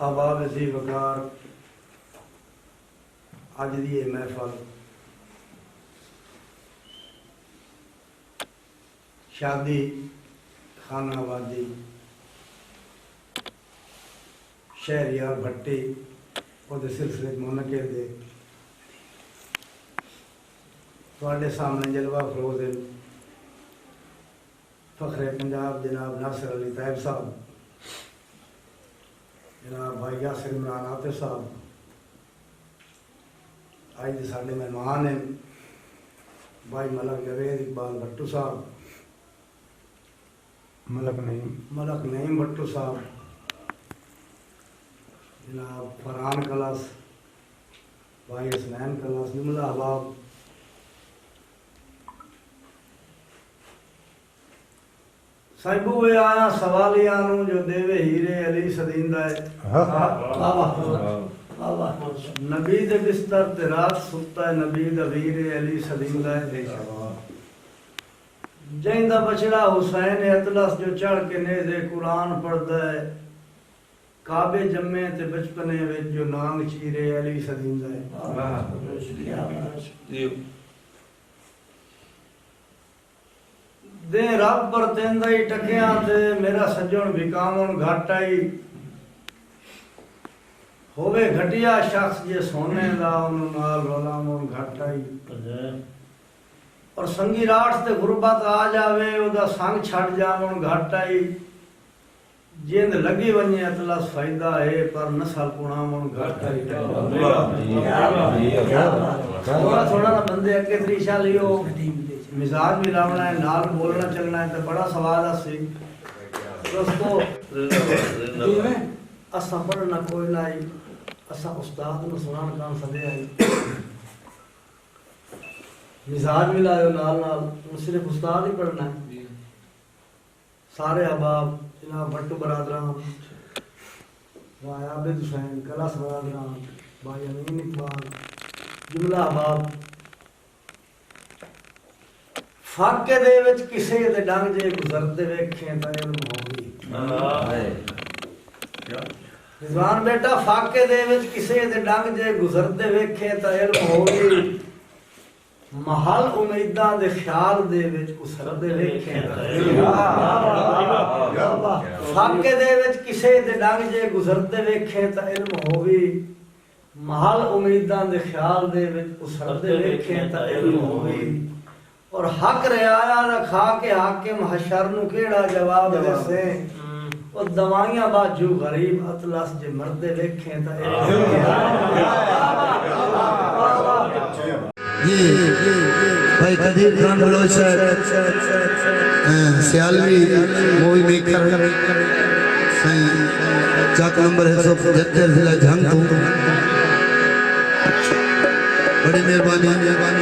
आबाब सी वकार अज दी ये महफल शादी खानाबादी शहरियार भट्टी और सिलसिले मुनके दे थोड़े सामने जलवा फरोज फखरे पंजाब जनाब नासिर अली तैयब साहब, जनाब भाई यासिर इमरान आतिफ साहब, आज के साढ़े मेहमान हैं भाई मलक जवेद इकबाल भट्टू साहब, मलक नईम भट्टू साहब, जनाब फरहान कलास, भाई हसनैन कलास, जुमला अहबाब साहिबू वे आया सवालिया जो देवे हीरे अली सदींदा है नबी दे बिस्तर ते रात सुता है नबी दा वीरे अली सदींदा है जैंदा बछड़ा हुसैन अतलस जो चढ़ के नेज़े कुरान पढ़दा है काबे जम्मे ते बचपने विच जो नांग चीरे अली सदींदा है दे रब पर तेंदा ही टकिया ते मेरा सज्जन विकामन घट आई होवे घटिया शख्स जे सोने दा उनु नाल रोलामन घट आई और संगी राठ ते गुरबत आ जावे ओदा संग छड़ जावन घट आई जिंद लगी वने अतलस फायदा है पर नस्ल पुणामन घट आई थोड़ा थोड़ा ना बंदे अगे तरीशा लियो मिजाज भी लावना है नाल बोलना चलना है तो बड़ा सवाल है दोस्तों असा पढ़ना कोई लाई असा उस्ताद नु सुनान कान सदे आई मिजाज भी लायो नाल नाल सिर्फ उस्ताद ही पढ़ना है सारे अहबाब जनाब भट्टू बरादरान भाई आबिद हुसैन कलास बरादरान भाई अमीन इकबाल जुमला अहबाब फाके दे विच किसे दे डंग जे गुजरते वेखे तां इल्म होगी रिजवान बेटा फाके दे विच किसे दे डंग जे गुजरते वेखे तां इल्म होगी महल उम्मीदां दे ख्याल दे विच उसरदे वेखे फाके दे विच किसे दे डंग जे गुजरते वेखे तां इल्म होगी महल उम्मीदां दे ख्याल दे विच उसरदे वेखे तां इल्म होगी और हक रियाया रखा के हाकिम हशर नु केड़ा जवाब देसे और दवाइयां बाजू गरीब अतलस जे मरदे देखे ता ये भाई कदीर खान बलोच सियालवी मूवी मेकर सही चाक नंबर 175 जिला जंग बड़ी मेहरबानी